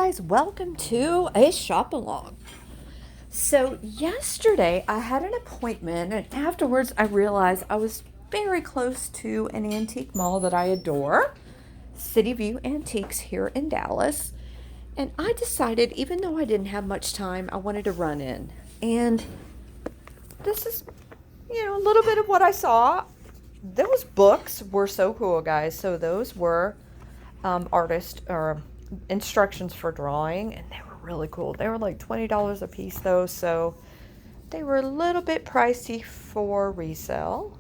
guys, welcome to a shop along. So yesterday I had an appointment, and afterwards I realized I was very close to an antique mall that I adore, Cityview Antiques here in Dallas. And I decided, even though I didn't have much time, I wanted to run in. And this is, a little bit of what I saw. Those books were so cool, guys. So those were artist or instructions for drawing, and they were really cool. They were like $20 a piece though, so they were a little bit pricey for resale.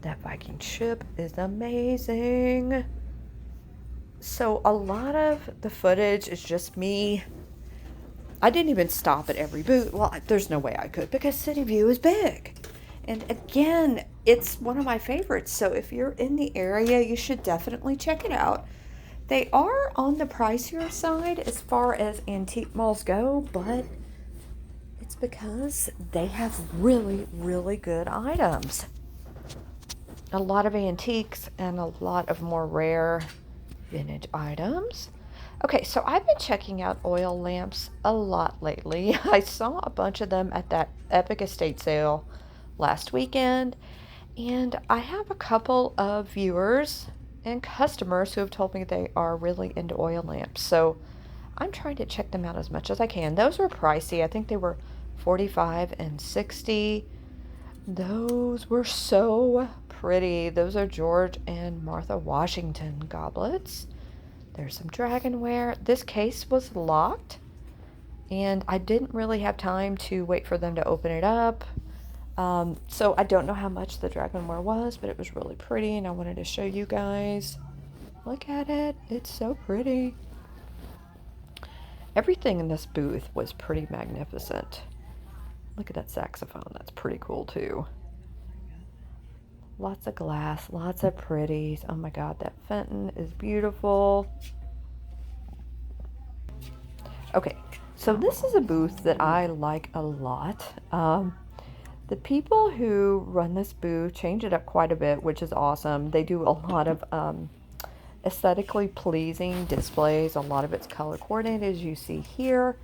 That Viking ship is amazing. So a lot of the footage is just me. I didn't even stop at every booth. Well, there's no way I could, because Cityview is big. And again, it's one of my favorites. So if you're in the area, you should definitely check it out. They are on the pricier side as far as antique malls go, but it's because they have really, really good items. A lot of antiques and a lot of more rare vintage items. Okay, so I've been checking out oil lamps a lot lately. I saw a bunch of them at that Epic estate sale last weekend, and I have a couple of viewers and customers who have told me they are really into oil lamps, so I'm trying to check them out as much as I can. Those were pricey. I think they were $45 and $60. Those were so pretty. Those are George and Martha Washington goblets. There's some dragonware. This case was locked, and I didn't really have time to wait for them to open it up. So I don't know how much the dragonware was, but it was really pretty, and I wanted to show you guys. Look at it. It's so pretty. Everything in this booth was pretty magnificent. Look at that saxophone. That's pretty cool too. Lots of glass, lots of pretties. Oh my God, that Fenton is beautiful. Okay, so this is a booth that I like a lot. The people who run this booth change it up quite a bit, which is awesome. They do a lot of aesthetically pleasing displays. A lot of it's color coordinated, as you see here.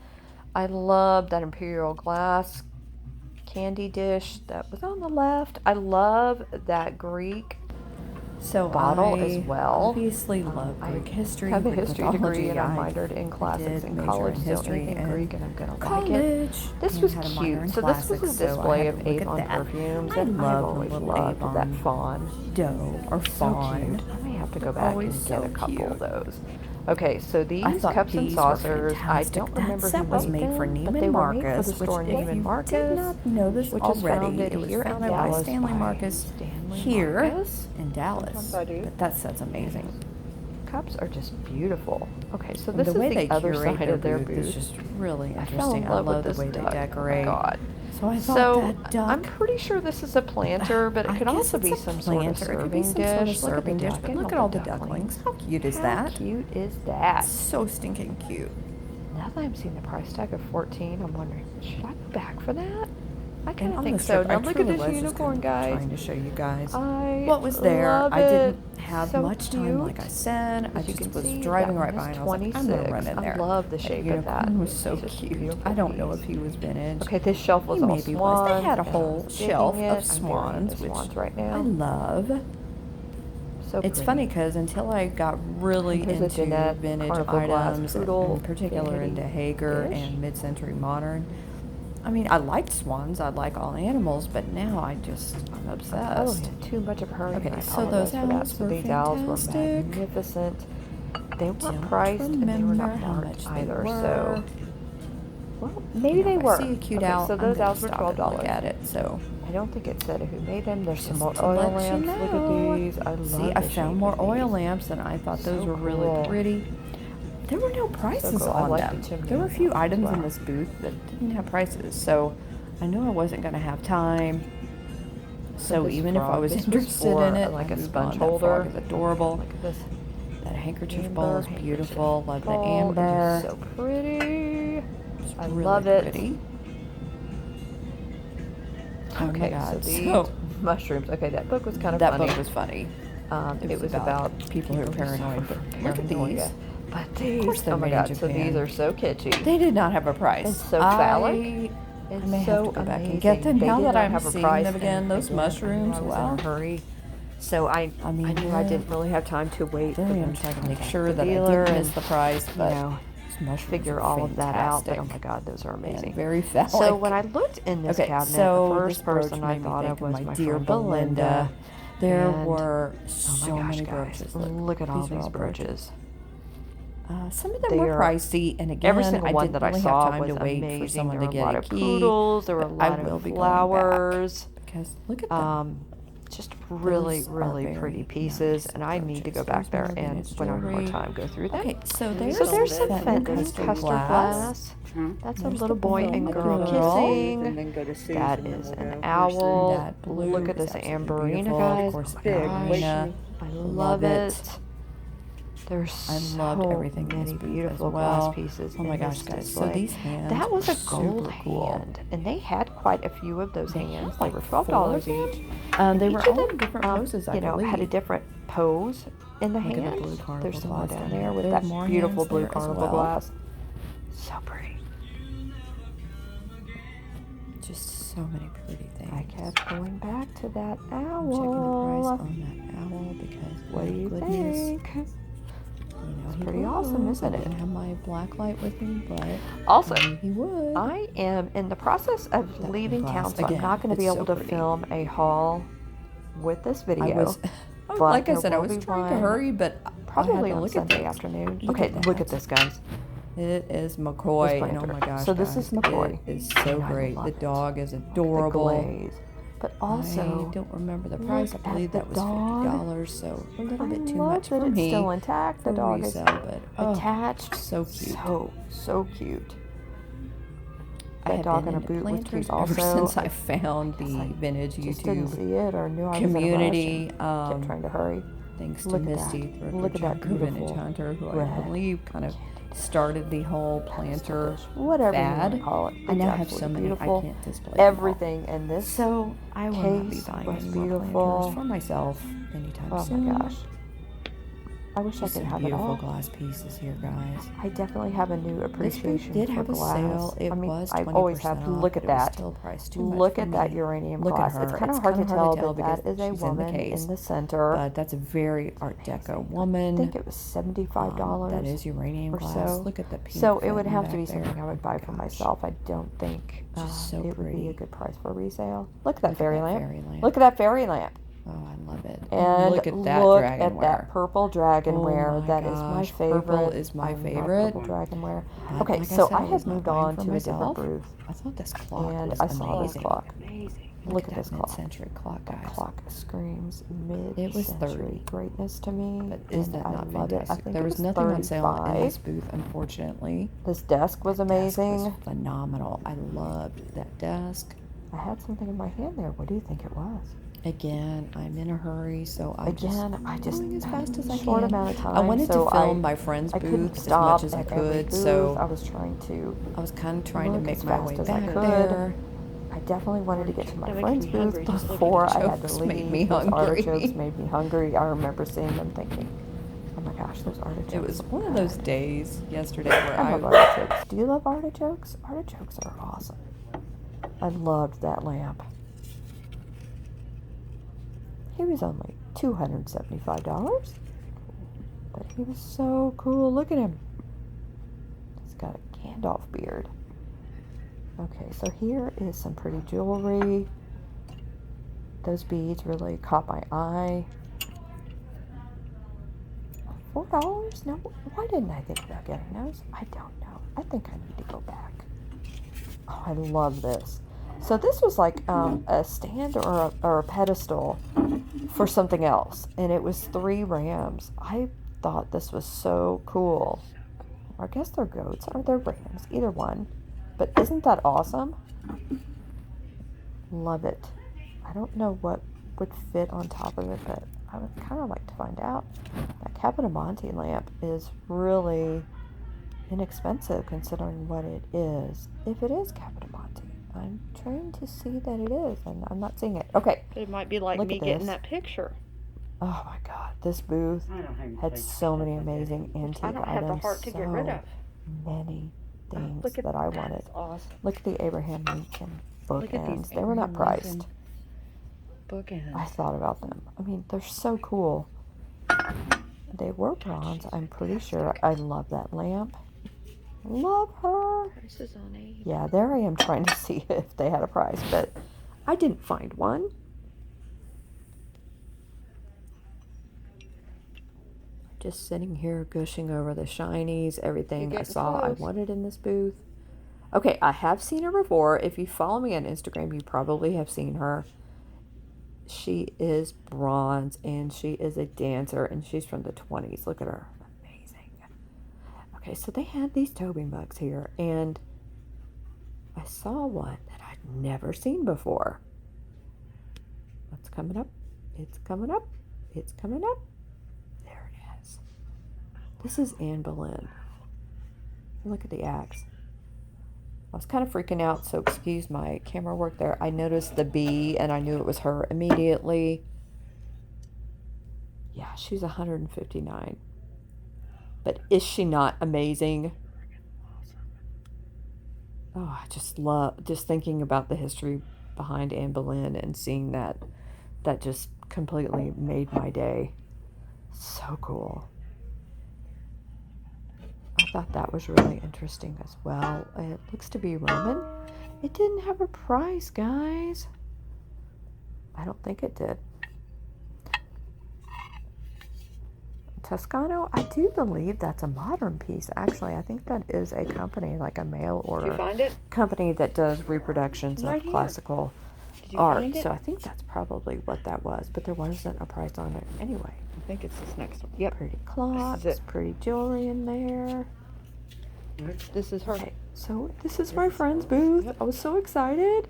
I love that imperial glass candy dish that was on the left. I love that Greek bottle as well. Obviously love Greek history. I have a Greek history mythology. degree, and I minored in classics in college, so anything Greek, and I'm gonna college, like it. This was cute. So this was a display of Avon perfumes, and I've always loved that fawn dough or fawn. I may have to go back and get a couple of those. Okay, so these cups and these saucers, I fantastic. don't remember That who was made made them, for but Neiman they were made for Marcus, the store which, if Neiman you Marcus, did not know this which is already, founded it was here in founded by Dallas Stanley by Marcus Stanley here Marcus. in Dallas. Somebody. But that's amazing. Cups are just beautiful. Okay, so And this the way is they the other curate side of their booth booth. is just really I fell in interesting. I love love with the this way they duck. decorate. Oh my God. So I thought that duck. I'm pretty sure this is a planter, but it could also be some sort of serving dish. Serving dish, but look at all the ducklings. How cute is that? How cute is that? So stinking cute. Now that I'm seeing the price tag of $14, I'm wondering, should I go back for that? I kind And of on think this so. trip, Now I look at truly this was just unicorn, kind of guys. trying to show you guys I what was there. love I didn't it. have So much time, cute. like I said. I As you just can was see, driving that right one by, is and I was like, I'm gonna 26. run in there. I love the shape of that. Unicorn was so It's just cute. beautiful I don't know piece. if he was vintage. Okay, this shelf was He all maybe swans. was. They had a and whole digging shelf it. of I'm swans, very into which swans right I now. love. So It's pretty. funny because until I got really There's a into Jeanette vintage carnival glass items, poodle, in particular into Hager dish. and mid-century modern, I mean, I liked swans, I like all animals, but now I'm Oh, obsessed. yeah, too much of her. Okay, I so those apologize for that. owls So were these owls were fantastic. magnificent. They weren't Don't priced, and they were not remember how marked much they either. were. So, well, maybe If they I were. see a cute Okay, owl, so I'm those gonna owls were stop and $12. look at it. So I don't think it said who made them. There's some more just to oil let you lamps. Look know. at these. I love See, I the found shape more of oil these. lamps, and I thought those So were really cool. pretty. There were no prices cool. I on like them. the chimney There were a few as items well. in this booth that didn't have prices, so I knew I wasn't going to have time. So this even if I frog, was this was interested for, in it, like I a moved sponge on. That holder. frog is adorable. Look at this. That handkerchief Amber bowl is handkerchief beautiful. Love the bowl. amber. It is so pretty. It's I really love it. pretty. Oh Okay, my God. so these So mushrooms. Okay, that book was kind of that funny. book was funny. It was about people who are who paranoid. suffer But from look at paranoia. these. But Of these, course they're oh my made in god, so these Japan. are so kitschy. They did not have a price. It's so phallic. I It's may so have to go back amazing. and get them They now did that not I'm have a seeing price, them again. and Those again, I knew mushrooms, I was wow. in a hurry. So I mean, knew I didn't really have time to wait for Very them much to I can come make back sure to that the I dealer didn't miss and, the price, but you know, these mushrooms figure are all of that out. But oh fantastic my god, those are amazing. and very phallic. So when I looked in this Okay, cabinet, so the this first brooch person I made me thought think of was my my dear friend Belinda. There and were oh my so gosh, many guys, brooches. look at all these are these brooches. Some of them They were are- pricey, and again, Every single I one didn't that I really saw have time was to wait amazing. for someone There to were a get lot a of key. poodles. There were a But I lot will of be going back flowers. because look at them. Just really, Those are really very pretty pieces, nice and I need to go brooches. back there There's more and vintage when I have more jewelry. time go through them. Okay, so there's some that Fenton custard custard glass. glass. That's a There's little the boy boho and and the girl girl. kissing. And then go to Susan, That and is we'll an go owl. That blue Look at is this absolutely amberina, beautiful. guys. Of course, big. amberina. I Love love it. it. There's I so loved everything in this many booth beautiful as well. glass pieces. Oh my in gosh, this guys! So display. these hands That was were a gold super cool. hand, and they had quite a few of those They hands. had They like were $12 4 each. They were Each of all them, in different poses, I you know, believe. had a different pose in the Look at the hand. blue carnival There's some more glass down down there here. with There's that more beautiful hands blue there as carnival well. glass. So pretty. Just so many pretty things. I kept going back to that owl. I'm checking the price on that owl because What do my you goodness, think? you know, It's he pretty would. awesome, isn't I it? didn't have my black light with me, but Also, he would. I am in the process of That leaving glass, town, so again, I'm not going to be it's able so to pretty. film a haul with this video. I was, but like I there said, I will was be trying to one hurry, but probably I had to on look Sunday at things. afternoon. Look Okay, at that. look at this, guys. It is McCoy, and oh planter. my gosh, So this guys, is McCoy. It is so And I great. love The it. dog is The adorable. glaze. But also, I don't remember the look price. I at believe the that was dog. $50, so a little bit too love much that for it's me. still intact. The for dog is resale, but attached. so cute. So cute. I That have dog been in a into boot was planters cute also. ever since I found guess the I vintage just didn't YouTube see it or knew I was community. in a rush and kept trying to hurry. Thanks to Look at Misty, that. Thrifter Look at that Junker Vintage beautiful Hunter, who I red believe kind of started the whole planter Whatever you want fad. to call it. I It's now have absolutely so many beautiful. I can't display them all. Everything in this. So I will not be case buying was any more beautiful. planters for myself anytime Oh soon. my gosh. I wish I Just could some have it beautiful all. glass pieces here, guys. I definitely have a new This booth appreciation did for have a glass. sale. It I mean, was I 20% always have. off, Look at but it was that. still priced too much Look for at that me. uranium Look glass. at her. It's kind of hard to tell that because that is a she's in the woman case. in the center. But that's a very Art Deco woman. I think it was $75. That is uranium or glass. so. Look at the pink. So it would Fenton have to back be there. something I would buy for Gosh. myself. I don't think Just so it would be pretty. a good price for resale. Look at that Look at fairy that lamp. fairy lamp. Look at that fairy lamp. Oh, I love it. And look at that look dragonware. at that purple dragonware. Oh my that is my gosh, favorite. purple is my I love favorite. Purple dragonware. But Okay, like I so said, I was have not moved buying on for to a different myself. booth. I thought this clock And was I saw this amazing. clock. Amazing. Look at at that this clock. mid-century clock, guys. That clock screams mid-century It was 30. greatness to me. But is and that I not love it. I fantastic? think There it was nothing on sale in 35. this booth, unfortunately. This desk was Desk amazing. was phenomenal. I loved that desk. I had something in my hand there. What do you think it was? Again, I'm in a hurry, so I just going as fast as I short can. amount of time. I wanted so to film my friend's I couldn't booth as stop much as I at every could, booth. so I was trying to. I was kind of trying to look make as my fast way as I back could. there. I definitely wanted to get to my That makes friend's me booth hungry just looking before at I had to artichokes leave. made me Those hungry. artichokes made me hungry. I remember seeing them thinking, oh my gosh, those artichokes. It was look one of good. those days yesterday where I love I artichokes. Do you love artichokes? Artichokes are awesome. I loved that lamp. He was only $275, but he was so cool. Look at him. He's got a Gandalf beard. Okay, so here is some pretty jewelry. Those beads really caught my eye. $4? No, why didn't I think about getting those? I don't know. I think I need to go back. Oh, I love this. So this was like a stand or a pedestal for something else, and it was 3 rams. I thought this was so cool. I guess they're goats or they're rams, either one. But isn't that awesome? Love it. I don't know what would fit on top of it, but I would kind of like to find out. That Capitamante lamp is really inexpensive considering what it is. If it is Capitamante, I'm trying to see that it is, and I'm not seeing it. Okay, It might be like Look me at getting this. that picture. Oh my God, this booth had so many amazing antique I don't have the items. heart to get rid of. Many things Look at that I wanted. That's awesome. Look at the Abraham Lincoln Look at these bookends. They were not Abraham priced. Lincoln bookends. I thought about them. I mean, they're so cool. They were bronze, I'm pretty sure. I love that lamp. Love her. Prices on a. Yeah, there I am trying to see if they had a price, but I didn't find one. Just sitting here gushing over the shinies, everything I saw I wanted in this booth. Okay, I have seen her before. If you follow me on Instagram, you probably have seen her. She is bronze and she is a dancer and she's from the 20s. Look at her. Amazing. Okay, so they had these Toby mugs here and I saw one that I'd never seen before. What's coming up? It's coming up. It's coming up. There it is. This is Anne Boleyn. Look at the axe. I was kind of freaking out, so excuse my camera work there. I noticed the bee, and I knew it was her immediately. Yeah, she's 159. But is she not amazing? Oh, I just love, just thinking about the history behind Anne Boleyn and seeing that, that just completely made my day. So cool. I thought that was really interesting as well. It looks to be Roman. It didn't have a price, guys. I don't think it did. Toscano, I do believe that's a modern piece. Actually, I think that is a company, like a mail order. Did you find it? Company that does reproductions Right of here. classical Did you art. find it? So I think that's probably what that was, but there wasn't a price on it anyway. I think it's this next one. Yep. Pretty clocks, This is it. pretty jewelry in there. This is her. Okay, so this is my friend's booth. I was so excited.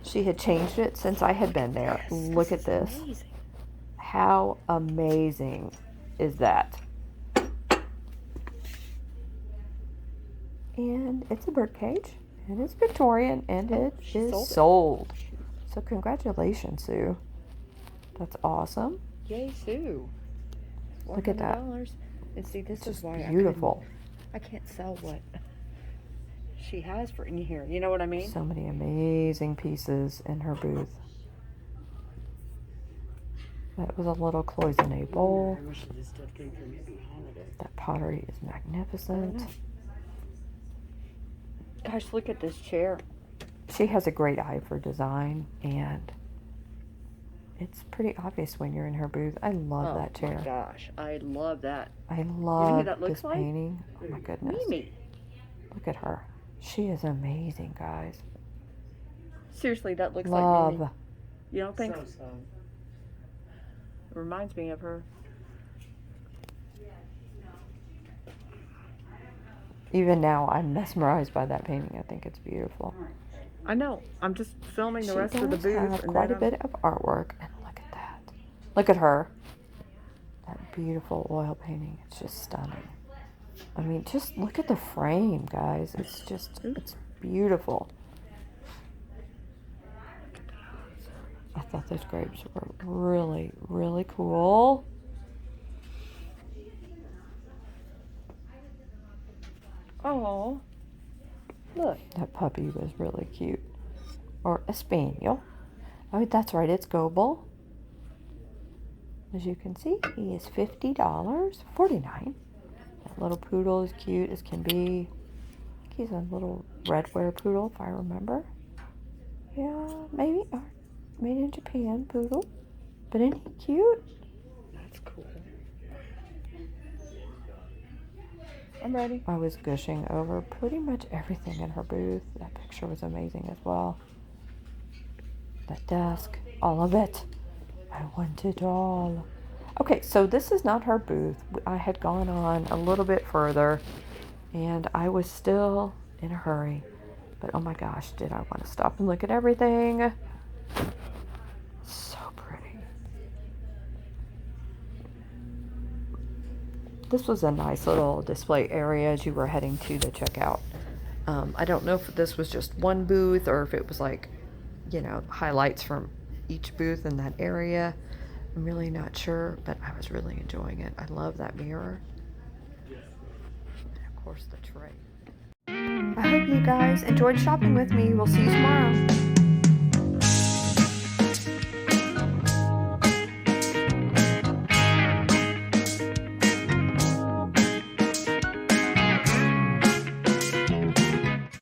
She had changed it since I had been there. Look at this. Amazing. How amazing is that? And it's a birdcage, and it's Victorian, and it she is sold it. sold. So congratulations, Sue. That's awesome. Yay, Sue. Look at that. $100. And see, this Just is why beautiful. I can't sell what she has for in here. You know what I mean? So many amazing pieces in her booth. That was a little cloisonne bowl. I wish this stuff came from every holiday. That pottery is magnificent. Gosh, look at this chair. She has a great eye for design, and it's pretty obvious when you're in her booth. I love that Oh my chair. gosh, I love that. I love that looks this like? painting. Oh my goodness. Mimi. Look at her. She is amazing, guys. Seriously, that looks like Love. Mimi. You don't think? So. It reminds me of her. Even now, I'm mesmerized by that painting. I think it's beautiful. I know. I'm just filming the rest She of the does booth. have and quite a then bit of artwork, and look at that. Look at her. That beautiful oil painting. It's just stunning. I mean, just look at the frame, guys. It's just, it's beautiful. I thought those grapes were really, really cool. Oh, look. That puppy was really cute. Or a spaniel. Oh, that's right, it's Goodwill. As you can see, he is $50, $49. That little poodle is cute as can be. I think he's a little redware poodle, if I remember. Yeah, maybe. Or made in Japan poodle. But isn't he cute? That's cool. I'm ready. I was gushing over pretty much everything in her booth. That picture was amazing as well. That desk, all of it. I want it all. Okay, so this is not her booth. I had gone on a little bit further and I was still in a hurry. But oh my gosh, did I want to stop and look at everything. So pretty. This was a nice little display area as you were heading to the checkout. I don't know if this was just one booth or if it was like, you know, highlights from each booth in that area. I'm really not sure, but I was really enjoying it. I love that mirror. And of course the tray. I hope you guys enjoyed shopping with me. We'll see you tomorrow.